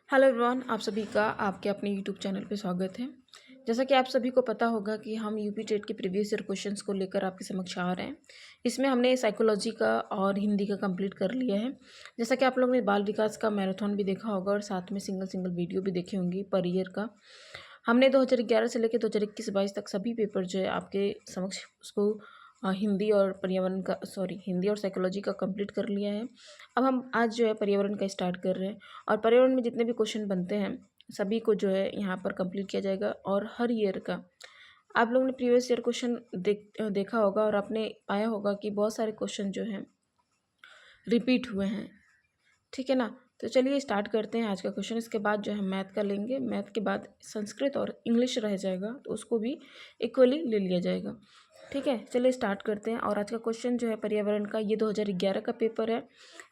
Hello everyone, आप सभी का आपके अपने यूट्यूब चैनल पे स्वागत है। जैसा कि आप सभी को पता होगा कि हम यूपी टेट के प्रीवियस ईयर क्वेश्चंस को लेकर आपके समक्ष आ रहे हैं। इसमें हमने साइकोलॉजी का और हिंदी का कंप्लीट कर लिया है। जैसा कि आप लोगों ने बाल विकास का मैराथन भी देखा होगा और साथ में सिंगल सिंगल वीडियो भी देखी होंगी पर ईयर का। हमने 2011 से लेकर 2021-22 तक सभी पेपर जो है आपके समक्ष उसको हिंदी और पर्यावरण का हिंदी और साइकोलॉजी का कंप्लीट कर लिया है। अब हम आज जो है पर्यावरण का स्टार्ट कर रहे हैं और पर्यावरण में जितने भी क्वेश्चन बनते हैं सभी को जो है यहाँ पर कंप्लीट किया जाएगा। और हर ईयर का आप लोगों ने प्रीवियस ईयर क्वेश्चन देखा होगा और आपने पाया होगा कि बहुत सारे क्वेश्चन जो हैं रिपीट हुए हैं। ठीक है ना। तो चलिए स्टार्ट करते हैं आज का क्वेश्चन। इसके बाद जो है मैथ का लेंगे, मैथ के बाद संस्कृत और इंग्लिश रह जाएगा तो उसको भी इक्वली ले लिया जाएगा। ठीक है, चलिए स्टार्ट करते हैं। और आज का क्वेश्चन जो है पर्यावरण का, ये 2011 का पेपर है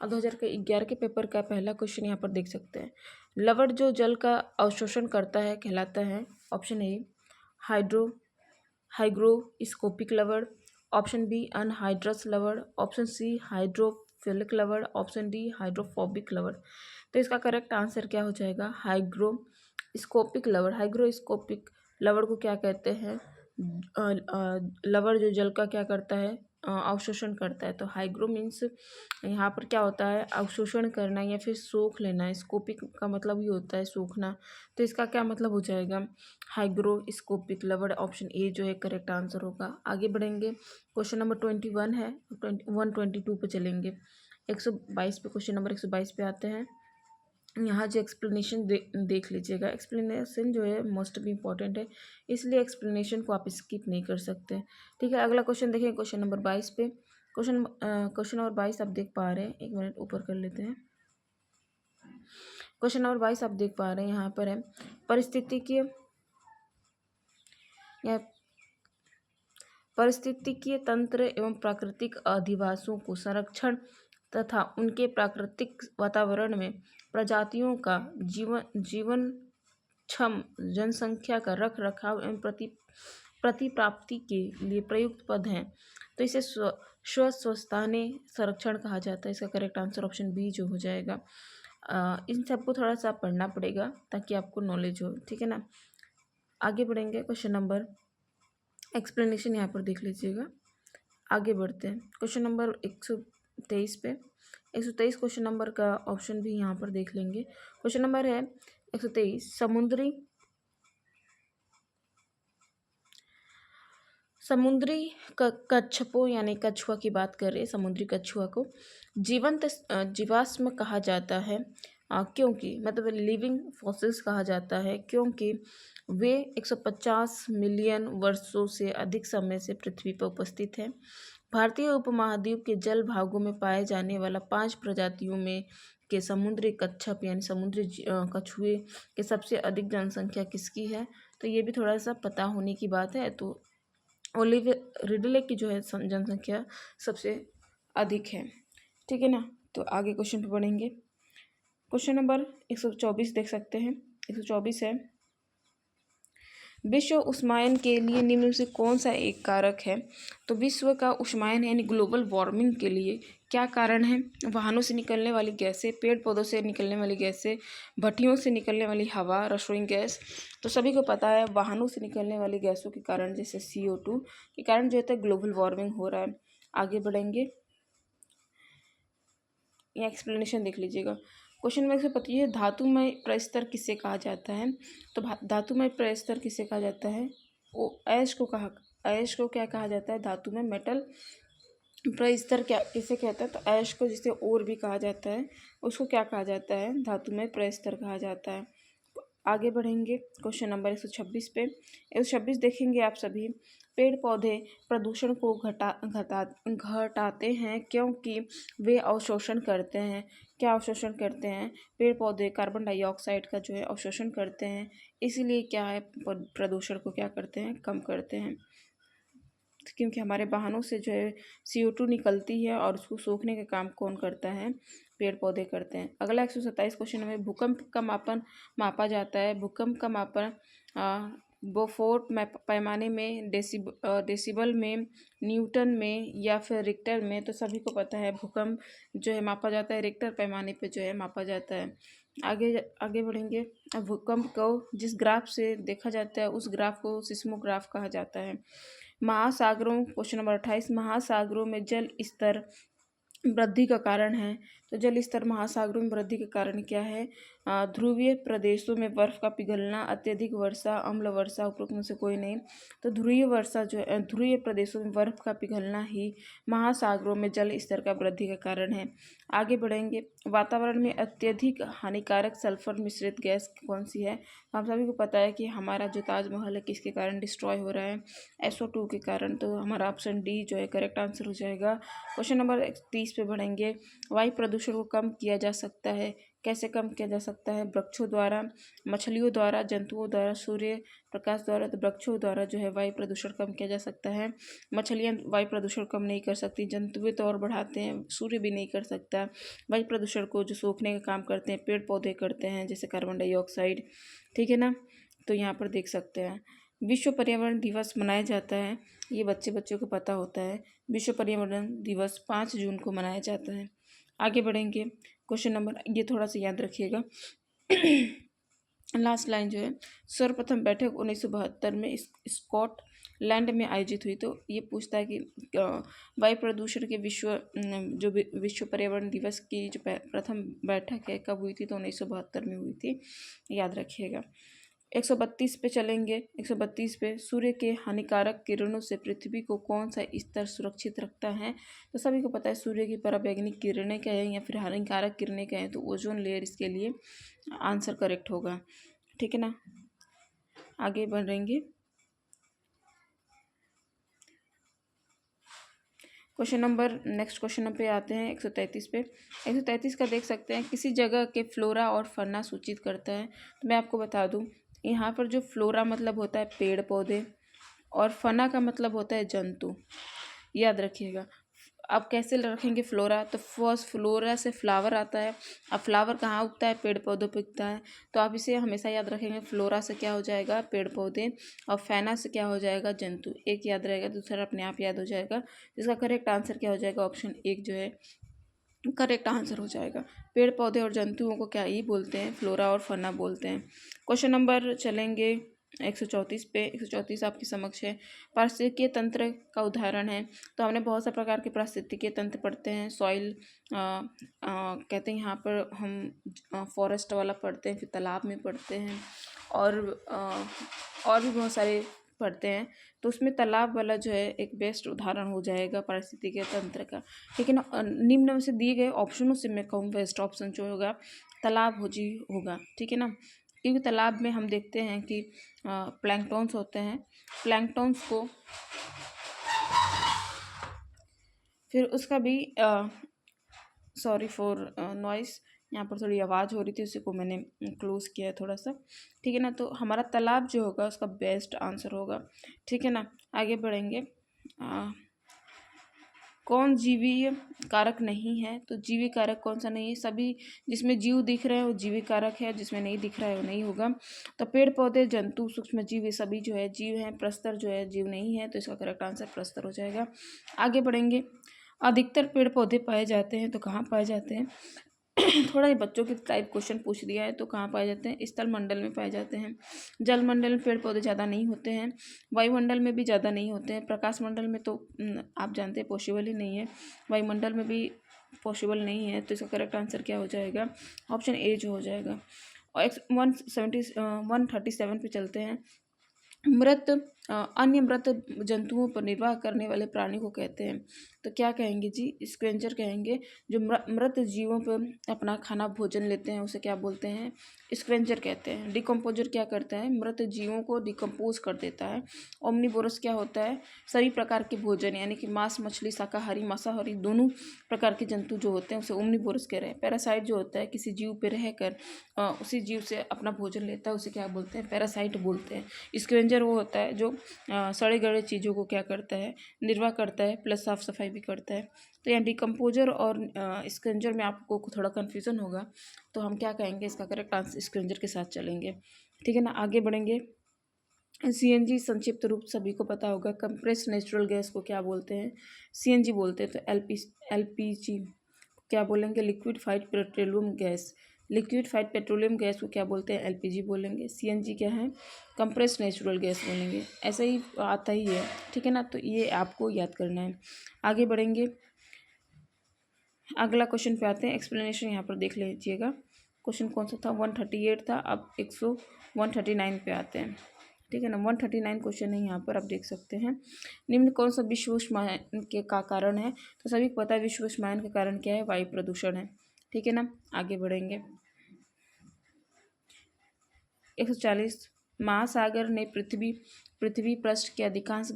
और 2011 के पेपर का पहला क्वेश्चन यहाँ पर देख सकते हैं। लवण जो जल का अवशोषण करता है कहलाता है ऑप्शन ए हाइग्रोस्कोपिक लवण, ऑप्शन बी अनहाइड्रस लवण, ऑप्शन सी हाइड्रोफिलिक लवण, ऑप्शन डी हाइड्रोफोबिक लवण। तो इसका करेक्ट आंसर क्या हो जाएगा? हाइग्रोस्कोपिक लवण। हाइग्रोस्कोपिक लवण को क्या कहते हैं? लवण जो जल का क्या करता है? अवशोषण करता है। तो हाइग्रो मीन्स यहाँ पर क्या होता है? अवशोषण करना या फिर सोख लेना। स्कोपिक का मतलब ये होता है सोखना। तो इसका क्या मतलब हो जाएगा? हाइग्रोस्कोपिक लवण। ऑप्शन ए जो है करेक्ट आंसर होगा। आगे बढ़ेंगे, क्वेश्चन नंबर 21 है, 122 पे चलेंगे। 122 पे, क्वेश्चन नंबर 122 पे आते हैं। यहाँ जो एक्सप्लेनेशन देख लीजिएगा। एक्सप्लेनेशन जो है मोस्ट भी इम्पॉर्टेंट है, इसलिए एक्सप्लेनेशन को आप स्किप नहीं कर सकते। ठीक है, अगला क्वेश्चन देखें, क्वेश्चन नंबर 22 पे। क्वेश्चन नंबर 22 आप देख पा रहे हैं, एक मिनट ऊपर कर लेते हैं। क्वेश्चन नंबर 22 आप देख पा रहे हैं, यहाँ पर है पारिस्थितिकीय तंत्र एवं प्राकृतिक अधिवासों को संरक्षण तथा उनके प्राकृतिक वातावरण में प्रजातियों का जीवन क्षम जनसंख्या का रख रखाव एवं प्रतिप्राप्ति के लिए प्रयुक्त पद हैं। तो इसे स्वस्थाने संरक्षण कहा जाता है। इसका करेक्ट आंसर ऑप्शन बी जो हो जाएगा। इन सबको थोड़ा सा पढ़ना पड़ेगा ताकि आपको नॉलेज हो। ठीक है ना। आगे बढ़ेंगे, क्वेश्चन नंबर एक्सप्लेनेशन यहाँ पर देख लीजिएगा। आगे बढ़ते हैं, क्वेश्चन नंबर 123 पे। 123 क्वेश्चन नंबर का ऑप्शन भी यहाँ पर देख लेंगे। क्वेश्चन नंबर है 123, समुद्री कच्छपों यानी कछुआ की बात कर रहे हैं। समुद्री कछुआ को जीवंत जीवाश्म कहा जाता है क्योंकि मतलब लिविंग फॉसिल्स कहा जाता है क्योंकि वे 150 मिलियन वर्षों से अधिक समय से पृथ्वी पर उपस्थित हैं। भारतीय उपमहाद्वीप के जल भागों में पाए जाने वाला 5 प्रजातियों में के समुद्री कच्छप यानी समुद्री कछुए के सबसे अधिक जनसंख्या किसकी है? तो ये भी थोड़ा सा पता होने की बात है। तो ओलिविया रिडले की जो है जनसंख्या सबसे अधिक है। ठीक है ना। तो आगे क्वेश्चन पे बढ़ेंगे। क्वेश्चन नंबर 124 देख सकते हैं। 124 है, विश्व उष्मायन के लिए निम्न से कौन सा एक कारक है? तो विश्व का उष्मायन यानी ग्लोबल वार्मिंग के लिए क्या कारण है? वाहनों से निकलने वाली गैसें, पेड़ पौधों से निकलने वाली गैसें, भट्टियों से निकलने वाली हवा, रसोई गैस। तो सभी को पता है वाहनों से निकलने वाली गैसों के कारण जैसे CO2 के कारण जो है ग्लोबल वार्मिंग हो रहा है। आगे बढ़ेंगे, यह एक्सप्लेनेशन देख लीजिएगा। क्वेश्चन में से पता है धातुमय प्रस्तर किसे कहा जाता है? तो धातुमय प्रस्तर किसे कहा जाता है? ऐश को क्या कहा जाता है? धातुमय मेटल प्रस्तर क्या किसे कहता है? तो ऐश को जिसे और भी कहा जाता है उसको क्या कहा जाता है? धातुमय प्रस्तर कहा जाता है। आगे बढ़ेंगे, क्वेश्चन नंबर 126 पे। 126 देखेंगे आप सभी। पेड़ पौधे प्रदूषण को घटाते हैं क्योंकि वे अवशोषण करते हैं। क्या अवशोषण करते हैं? पेड़ पौधे कार्बन डाइऑक्साइड का जो है अवशोषण करते हैं, इसीलिए क्या है प्रदूषण को क्या करते हैं? कम करते हैं। क्योंकि हमारे वाहनों से जो है CO2 निकलती है और उसको सोखने का काम कौन करता है? पेड़ पौधे करते हैं। अगला 127 क्वेश्चन में भूकंप का मापन मापा जाता है। भूकंप का मापन बोफोर्ट पैमाने में, डेसिबल में, न्यूटन में या फिर रिक्टर में। तो सभी को पता है भूकंप जो है मापा जाता है रिक्टर पैमाने पे जो है मापा जाता है। आगे आगे बढ़ेंगे। अब भूकंप को जिस ग्राफ से देखा जाता है उस ग्राफ को सिस्मोग्राफ कहा जाता है। महासागरों, क्वेश्चन नंबर 28, महासागरों में जल स्तर वृद्धि का कारण है। तो जल स्तर महासागरों में वृद्धि के कारण क्या है? ध्रुवीय प्रदेशों में बर्फ का पिघलना, अत्यधिक वर्षा, अम्ल वर्षा, उपरोक्त में से कोई नहीं। तो ध्रुवीय वर्षा जो है, ध्रुवीय प्रदेशों में बर्फ का पिघलना ही महासागरों में जल स्तर का वृद्धि का कारण है। आगे बढ़ेंगे। वातावरण में अत्यधिक हानिकारक सल्फर मिश्रित गैस कौन सी है? हम सभी को पता है कि हमारा जो ताजमहल है किसके कारण डिस्ट्रॉय हो रहा है? SO2 के कारण। तो हमारा ऑप्शन डी जो है करेक्ट आंसर हो जाएगा। क्वेश्चन नंबर 30 पे बढ़ेंगे। वायु प्रदूषण को कम किया जा सकता है। कैसे कम किया जा सकता है? वृक्षों द्वारा, मछलियों द्वारा, जंतुओं द्वारा, सूर्य प्रकाश द्वारा। तो वृक्षों द्वारा जो है वायु प्रदूषण कम किया जा सकता है। मछलियाँ वायु प्रदूषण कम नहीं कर सकती, जंतु तो और बढ़ाते हैं, सूर्य भी नहीं कर सकता। वायु प्रदूषण को जो सोखने का काम करते हैं पेड़ पौधे करते हैं, जैसे कार्बन डाइऑक्साइड। ठीक है ना? तो यहाँ पर देख सकते हैं। विश्व पर्यावरण दिवस मनाया जाता है, ये बच्चों को पता होता है। विश्व पर्यावरण दिवस 5 जून को मनाया जाता है। आगे बढ़ेंगे। क्वेश्चन नंबर, ये थोड़ा सा याद रखिएगा। लास्ट लाइन जो है, सर्वप्रथम बैठक 1972 में स्कॉटलैंड में आयोजित हुई। तो ये पूछता है कि वायु प्रदूषण के विश्व पर्यावरण दिवस की जो प्रथम बैठक है कब हुई थी? तो 1972 में हुई थी, याद रखिएगा। 132 पे चलेंगे। 132 पे, सूर्य के हानिकारक किरणों से पृथ्वी को कौन सा स्तर सुरक्षित रखता है? तो सभी को पता है सूर्य की पराबैंगनी किरणें क्या है या फिर हानिकारक किरणें क्या है? तो ओजोन लेयर इसके लिए आंसर करेक्ट होगा। ठीक है ना? आगे बढ़ेंगे। नेक्स्ट क्वेश्चन पे आते हैं 133 पे। 133 का देख सकते हैं, किसी जगह के फ्लोरा और फना सूचित करता है। तो मैं आपको बता दूं, यहाँ पर जो फ्लोरा मतलब होता है पेड़ पौधे और फना का मतलब होता है जंतु, याद रखिएगा। अब कैसे रखेंगे फ्लोरा? तो फर्स्ट फ्लोरा से फ्लावर आता है। अब फ्लावर कहाँ उगता है? पेड़ पौधों पे उगता है। तो आप इसे हमेशा याद रखेंगे, फ्लोरा से क्या हो जाएगा? पेड़ पौधे, और फैना से क्या हो जाएगा? जंतु। एक याद रहेगा, दूसरा अपने आप याद हो जाएगा। इसका करेक्ट आंसर क्या हो जाएगा? ऑप्शन 1 जो है करेक्ट आंसर हो जाएगा। पेड़ पौधे और जंतुओं को क्या ही बोलते हैं? फ्लोरा और फना बोलते हैं। क्वेश्चन नंबर चलेंगे 134 पे। 134 आपके समक्ष है, पारिस्थितिकीय तंत्र का उदाहरण है। तो हमने बहुत से प्रकार के पारिस्थितिकीय तंत्र पढ़ते हैं। सॉइल कहते हैं, यहाँ पर हम फॉरेस्ट वाला पढ़ते हैं, फिर तालाब में पढ़ते हैं, और भी बहुत सारे पढ़ते हैं। तो उसमें तालाब वाला जो है एक बेस्ट उदाहरण हो जाएगा पारिस्थितिकीय तंत्र का। ठीक है ना? निम्न में से दिए गए ऑप्शनों से मैं कहूँ बेस्ट ऑप्शन जो होगा तालाब होगा। ठीक है ना? क्योंकि तालाब में हम देखते हैं कि प्लैंकटॉन्स होते हैं। प्लैंकटॉन्स को फिर उसका भी सॉरी फॉर नॉइस, यहाँ पर थोड़ी आवाज़ हो रही थी, उसी को मैंने क्लोज किया है थोड़ा सा। ठीक है ना? तो हमारा तालाब जो होगा उसका बेस्ट आंसर होगा। ठीक है ना? आगे बढ़ेंगे। कौन जीवीय कारक नहीं है? तो जीवी कारक कौन सा नहीं है? सभी जिसमें जीव दिख रहे हैं वो जीवी कारक है, जिसमें नहीं दिख रहा है वो नहीं होगा। तो पेड़ पौधे, जंतु, सूक्ष्म जीव, ये सभी जो है जीव हैं। प्रस्तर जो है जीव नहीं है, तो इसका करेक्ट आंसर प्रस्तर हो जाएगा। आगे बढ़ेंगे। अधिकतर पेड़ पौधे पाए जाते हैं, तो कहाँ पाए जाते हैं? थोड़ा ही बच्चों के टाइप क्वेश्चन पूछ दिया है। तो कहाँ पाए जाते हैं? स्थल मंडल में पाए जाते हैं। जल मंडल में पेड़ पौधे ज़्यादा नहीं होते हैं। वायुमंडल में भी ज़्यादा नहीं होते हैं। प्रकाश मंडल में तो आप जानते हैं पॉसिबल ही नहीं है। वायुमंडल में भी पॉसिबल नहीं है। तो इसका करेक्ट आंसर क्या हो जाएगा? ऑप्शन ए जो हो जाएगा। और 137 पे चलते हैं। मृत अन्य मृत जंतुओं पर निर्वाह करने वाले प्राणी को कहते हैं। तो क्या कहेंगे जी? स्क्वेंचर कहेंगे। जो मृत जीवों पर अपना खाना भोजन लेते हैं उसे क्या बोलते हैं? स्क्वेंचर कहते हैं। डिकम्पोजर क्या करता है? मृत जीवों को डिकम्पोज कर देता है। ओमनीवोरस क्या होता है? सभी प्रकार के भोजन, यानी कि मांस, मछली, शाकाहारी, मांसाहारी, दोनों प्रकार के जंतु जो होते हैं उसे ओमनीवोरस कह रहे हैं। पैरासाइट जो होता है किसी जीव पर रहकर उसी जीव से अपना भोजन लेता है, उसे क्या बोलते हैं? पैरासाइट बोलते हैं। स्क्वेंचर वो होता है जो सड़े गले चीज़ों को क्या करता है? निर्वाह करता है, प्लस साफ सफाई भी करता है। तो यहाँ डिकम्पोजर और स्क्वेंचर में आपको थोड़ा कन्फ्यूज़न होगा, तो हम क्या कहेंगे? इसका करेक्ट आंसर स्क्वेंचर के साथ चलेंगे। ठीक है ना? आगे बढ़ेंगे। सीएनजी संक्षिप्त रूप सभी को पता होगा। कंप्रेस्ड नेचुरल गैस को क्या बोलते हैं? सीएनजी बोलते हैं। तो एलपीजी क्या बोलेंगे? Liquefied petroleum gas. Liquefied petroleum gas को क्या बोलते हैं? एलपीजी बोलेंगे। सीएनजी क्या है? कंप्रेस्ड नेचुरल गैस बोलेंगे। ऐसा ही आता ही है, ठीक है ना। तो ये आपको याद करना है। आगे बढ़ेंगे, अगला क्वेश्चन पे आते हैं। एक्सप्लेनेशन यहाँ पर देख लीजिएगा। क्वेश्चन कौन सा था? 138 था, अब 139 पे आते हैं, ठीक है ना। 139 क्वेश्चन है यहाँ पर, आप देख सकते हैं। निम्न कौन सा विश्व उष्मायन के का कारण है? तो सभी को पता है विश्व उष्मायन का कारण क्या है? वायु प्रदूषण है, ठीक है ना। आगे बढ़ेंगे। 140 महासागर ने पृथ्वी पृष्ठ के अधिकांश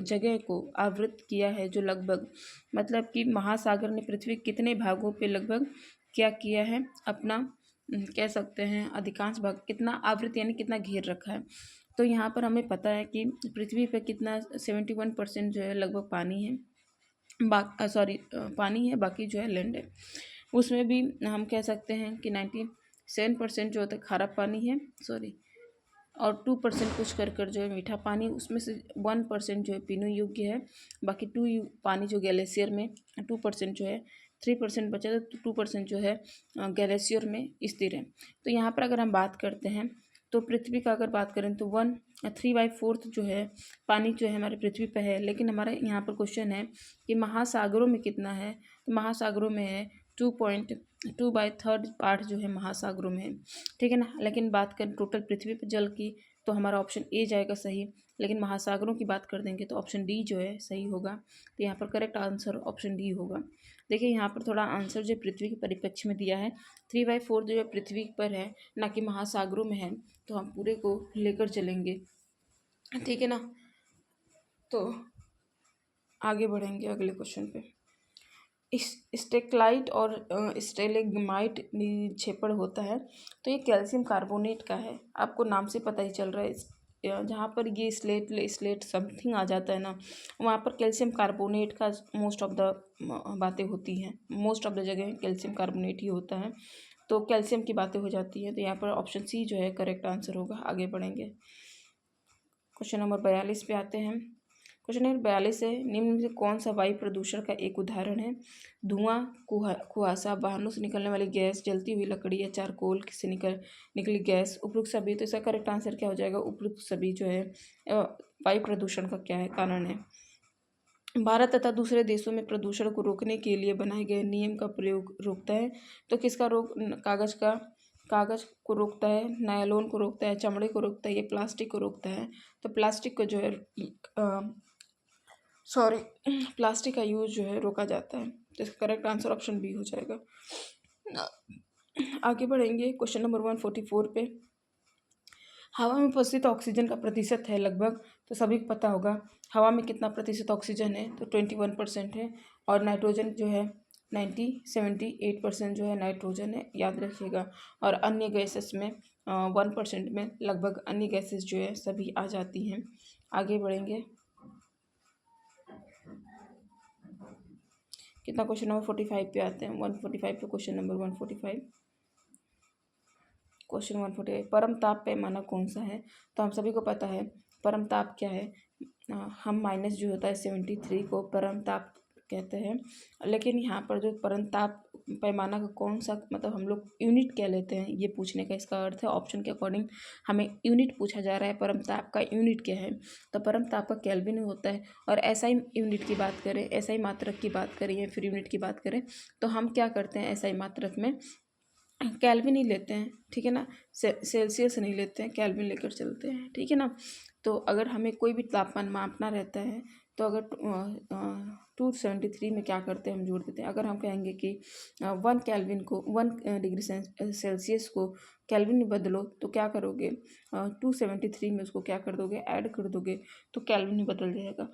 जगह को आवृत किया है, जो लगभग, मतलब कि महासागर ने पृथ्वी कितने भागों पे लगभग क्या किया है? अपना कह सकते हैं अधिकांश भाग, कितना आवृत यानी कितना घेर रखा है। तो यहाँ पर हमें पता है कि पृथ्वी पर कितना 71% जो है लगभग पानी है, पानी है, बाकी जो है लैंड है। उसमें भी हम कह सकते हैं कि 97% जो होता है खारा पानी है, और 2% कुछ कर जो है मीठा पानी। उसमें से 1% जो है पीने योग्य है, बाकी पानी जो ग्लेशियर में 2% जो है, 3% बचा तो 2% जो है ग्लेशियर में स्थिर है। तो यहाँ पर अगर हम बात करते हैं तो पृथ्वी का अगर बात करें तो 3/4 जो है पानी जो है हमारे पृथ्वी पर है। लेकिन हमारे यहाँ पर क्वेश्चन है कि महासागरों में कितना है? तो महासागरों में है 2/3 पार्ट जो है महासागरों में है, ठीक है ना। लेकिन बात करें टोटल पृथ्वी पर जल की तो हमारा ऑप्शन ए जाएगा सही। लेकिन महासागरों की बात कर देंगे तो ऑप्शन डी जो है सही होगा। तो यहाँ पर करेक्ट आंसर ऑप्शन डी होगा। देखिए यहाँ पर थोड़ा आंसर जो पृथ्वी के परिप्रेक्ष्य में दिया है, 3/4 जो है पृथ्वी पर है, ना कि महासागरों में है। तो हम पूरे को लेकर चलेंगे, ठीक है ना। तो आगे बढ़ेंगे अगले क्वेश्चन पे। स्टेलाइट और स्टेलेग्माइट निक्षेपण होता है, तो ये कैल्शियम कार्बोनेट का है। आपको नाम से पता ही चल रहा है, जहाँ पर ये स्लेट समथिंग आ जाता है ना, वहाँ पर कैल्शियम कार्बोनेट का मोस्ट ऑफ द बातें होती हैं। मोस्ट ऑफ द जगह कैल्शियम कार्बोनेट ही होता है, तो कैल्शियम की बातें हो जाती हैं। तो यहाँ पर ऑप्शन सी जो है करेक्ट आंसर होगा। आगे बढ़ेंगे, क्वेश्चन नंबर 42 पे आते हैं। क्वेश्चन नंबर 42 है, निम्न में से कौन सा वायु प्रदूषण का एक उदाहरण है? धुआं, कुहासा, वाहनों से निकलने वाली गैस, जलती हुई लकड़ी या चारकोल से निकली गैस, उपरोक्त सभी। तो इसका करेक्ट आंसर क्या हो जाएगा? उपरोक्त सभी जो है वायु प्रदूषण का क्या है? कारण है। भारत तथा दूसरे देशों में प्रदूषण को रोकने के लिए बनाए गए नियम का प्रयोग रोकता है। तो किसका कागज़ को रोकता है, नायलॉन को रोकता है, चमड़े को रोकता है, ये प्लास्टिक को रोकता है। तो प्लास्टिक को जो है प्लास्टिक का यूज़ जो है रोका जाता है। तो इसका करेक्ट आंसर ऑप्शन बी हो जाएगा। आगे बढ़ेंगे, क्वेश्चन नंबर 144 पे। हवा में उपस्थित ऑक्सीजन का प्रतिशत है लगभग, तो सभी को पता होगा हवा में कितना प्रतिशत ऑक्सीजन है? तो 21% है। और नाइट्रोजन जो है 78% जो है नाइट्रोजन है, याद रखिएगा। और अन्य गैसेस में 1% में लगभग अन्य गैसेस जो है सभी आ जाती हैं। आगे बढ़ेंगे, कितना क्वेश्चन नंबर 45 पे आते हैं। 145 पे क्वेश्चन नंबर 145, क्वेश्चन 145, परम ताप पैमाना कौन सा है? तो हम सभी को पता है परम ताप क्या है। हम माइनस जो होता है 73 को परम ताप कहते हैं। लेकिन यहाँ पर जो परम ताप पैमाना का कौन सा, मतलब हम लोग यूनिट क्या लेते हैं, ये पूछने का इसका अर्थ है। ऑप्शन के अकॉर्डिंग हमें यूनिट पूछा जा रहा है, परम ताप का यूनिट क्या है? तो परम ताप का केल्विन होता है। और एसआई यूनिट की बात करें, एसआई मात्रक की बात करें या फिर यूनिट की बात करें, तो हम क्या करते हैं एसआई मात्रक में केल्विन ही लेते हैं, ठीक है ना। सेल्सियस नहीं लेते हैं, केल्विन लेकर चलते हैं, ठीक है ना। तो अगर हमें कोई भी तापमान मापना रहता है तो अगर 273 में क्या करते हैं, हम जोड़ देते हैं। अगर हम कहेंगे कि 1 डिग्री सेल्सियस को केल्विन में बदलो, तो क्या करोगे? 273 में उसको क्या कर दोगे? ऐड कर दोगे, तो केल्विन में बदल जाएगा।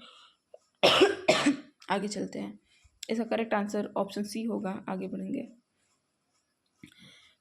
आगे चलते हैं, इसका करेक्ट आंसर ऑप्शन सी होगा। आगे बढ़ेंगे,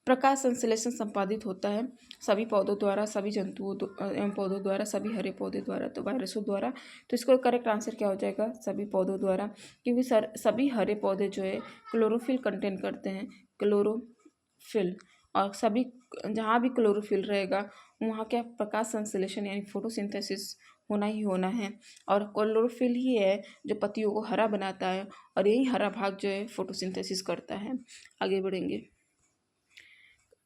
प्रकाश संश्लेषण संपादित होता है सभी पौधों द्वारा, सभी जंतुओं एवं पौधों द्वारा, सभी हरे पौधे द्वारा, तो वायरसों द्वारा। तो इसको करेक्ट आंसर क्या हो जाएगा? सभी पौधों द्वारा, क्योंकि सभी हरे पौधे जो है क्लोरोफिल कंटेन करते हैं, क्लोरोफिल। और सभी जहाँ भी क्लोरोफिल रहेगा वहाँ क्या प्रकाश संश्लेषण यानी फोटोसिंथेसिस होना ही होना है। और क्लोरोफिल ही है जो पत्तियों को हरा बनाता है और यही हरा भाग जो है फोटोसिंथेसिस करता है। आगे बढ़ेंगे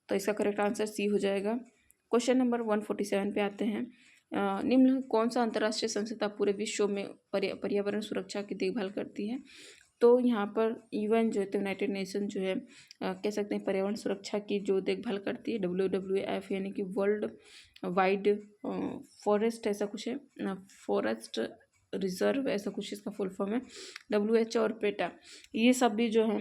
तो इसका करेक्ट आंसर सी हो जाएगा। क्वेश्चन नंबर 147 पे आते हैं। निम्न कौन सा अंतर्राष्ट्रीय संस्था पूरे विश्व में पर्यावरण सुरक्षा की देखभाल करती है? तो यहाँ पर यूएन जो है तो यूनाइटेड नेशन जो है कह सकते हैं पर्यावरण सुरक्षा की जो देखभाल करती है WWF यानी कि वर्ल्ड वाइड फॉरेस्ट ऐसा कुछ है, फॉरेस्ट रिजर्व ऐसा कुछ इसका फुल फॉर्म है। WHO और पेटा ये सब भी जो है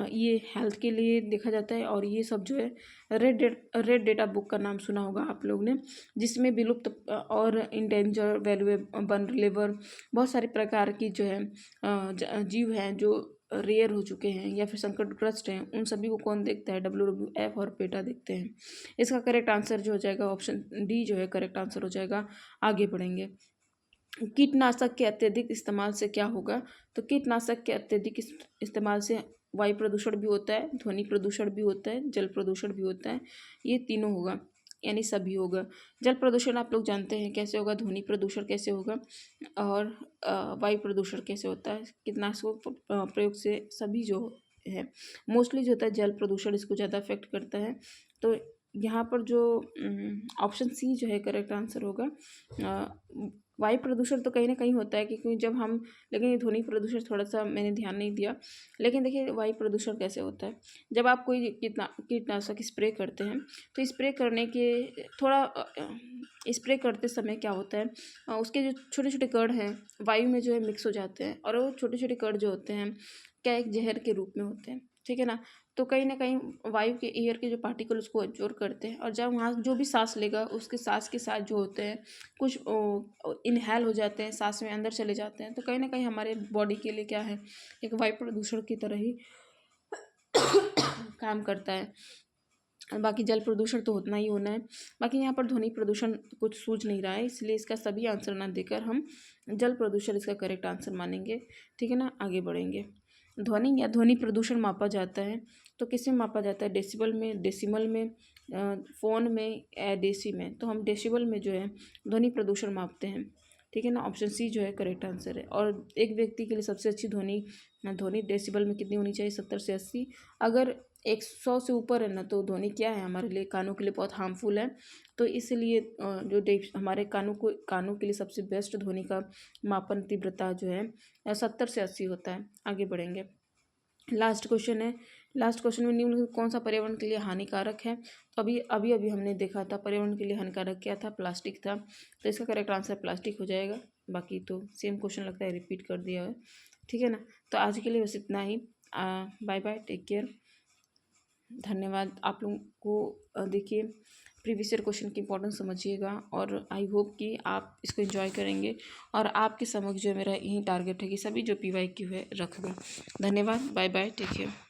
ये हेल्थ के लिए देखा जाता है। और ये सब जो है रेड डेटा बुक का नाम सुना होगा आप लोग ने, जिसमें विलुप्त और इंडेंजर वैल्यूएबल लेवर बहुत सारे प्रकार की जो है जीव हैं जो रेयर हो चुके हैं या फिर संकटग्रस्त हैं, उन सभी को कौन देखता है? WWF और पेटा देखते हैं। इसका करेक्ट आंसर जो हो जाएगा ऑप्शन डी जो है करेक्ट आंसर हो जाएगा। आगे बढ़ेंगे। कीटनाशक के अत्यधिक इस्तेमाल से क्या होगा? तो कीटनाशक के अत्यधिक इस्तेमाल से वायु प्रदूषण भी होता है, ध्वनि प्रदूषण भी होता है, जल प्रदूषण भी होता है। ये तीनों होगा यानी सभी होगा। जल प्रदूषण आप लोग जानते हैं कैसे होगा, ध्वनि प्रदूषण कैसे होगा और वायु प्रदूषण कैसे होता है। कीटनाशकों प्रयोग से सभी जो है मोस्टली जो होता है जल प्रदूषण इसको ज़्यादा अफेक्ट करता है। तो यहाँ पर जो ऑप्शन सी जो है करेक्ट आंसर होगा। वायु प्रदूषण तो कहीं ना कहीं होता है क्योंकि जब हम, लेकिन ये ध्वनि प्रदूषण थोड़ा सा मैंने ध्यान नहीं दिया। लेकिन देखिए वायु प्रदूषण कैसे होता है, जब आप कोई कीटनाशक स्प्रे करते हैं तो स्प्रे करने के थोड़ा स्प्रे करते समय क्या होता है उसके जो छोटे छोटे कण हैं वायु में जो है मिक्स हो जाते हैं और वो छोटे छोटे कण जो होते हैं क्या एक जहर के रूप में होते हैं, ठीक है ना। तो कहीं ना कहीं वायु के एयर के जो पार्टिकल उसको एब्जॉर्ब करते हैं और जब वहाँ जो भी सांस लेगा उसके सांस के साथ जो होते हैं कुछ इनहेल हो जाते हैं, सांस में अंदर चले जाते हैं। तो कहीं ना कहीं हमारे बॉडी के लिए क्या है एक वायु प्रदूषण की तरह ही काम करता है। बाकी जल प्रदूषण तो होना ही होना है। बाकी यहाँ पर ध्वनि प्रदूषण कुछ सूझ नहीं रहा है, इसलिए इसका सभी आंसर ना देकर हम जल प्रदूषण इसका करेक्ट आंसर मानेंगे, ठीक है ना। आगे बढ़ेंगे। ध्वनि या ध्वनि प्रदूषण मापा जाता है तो किस में मापा जाता है? डेसिबल में, डेसिमल में, फोन में या डेसी में? तो हम डेसिबल में जो है ध्वनि प्रदूषण मापते हैं, ठीक है ना। ऑप्शन सी जो है करेक्ट आंसर है। और एक व्यक्ति के लिए सबसे अच्छी ध्वनि डेसिबल में कितनी होनी चाहिए? 70 से 80। अगर 100 से ऊपर है ना तो ध्वनि क्या है हमारे लिए, कानों के लिए बहुत हार्मफुल है। तो इसलिए जो हमारे कानों के लिए सबसे बेस्ट ध्वनि का मापन तीव्रता जो है 70 से 80 होता है। आगे बढ़ेंगे। लास्ट क्वेश्चन है। लास्ट क्वेश्चन में निम्न कौन सा पर्यावरण के लिए हानिकारक है? तो अभी हमने देखा था पर्यावरण के लिए हानिकारक क्या था? प्लास्टिक था। तो इसका करेक्ट आंसर प्लास्टिक हो जाएगा। बाकी तो सेम क्वेश्चन लगता है रिपीट कर दिया है, ठीक है ना। तो आज के लिए बस इतना ही। बाय बाय, टेक केयर, धन्यवाद। आप लोगों को देखिए प्रीवियस ईयर क्वेश्चन की इंपॉर्टेंस समझिएगा और आई होप कि आप इसको एंजॉय करेंगे। और आपके समक्ष जो मेरा यही टारगेट है कि सभी जो PYQ है रख दूँ। धन्यवाद, बाय बाय, टेक केयर।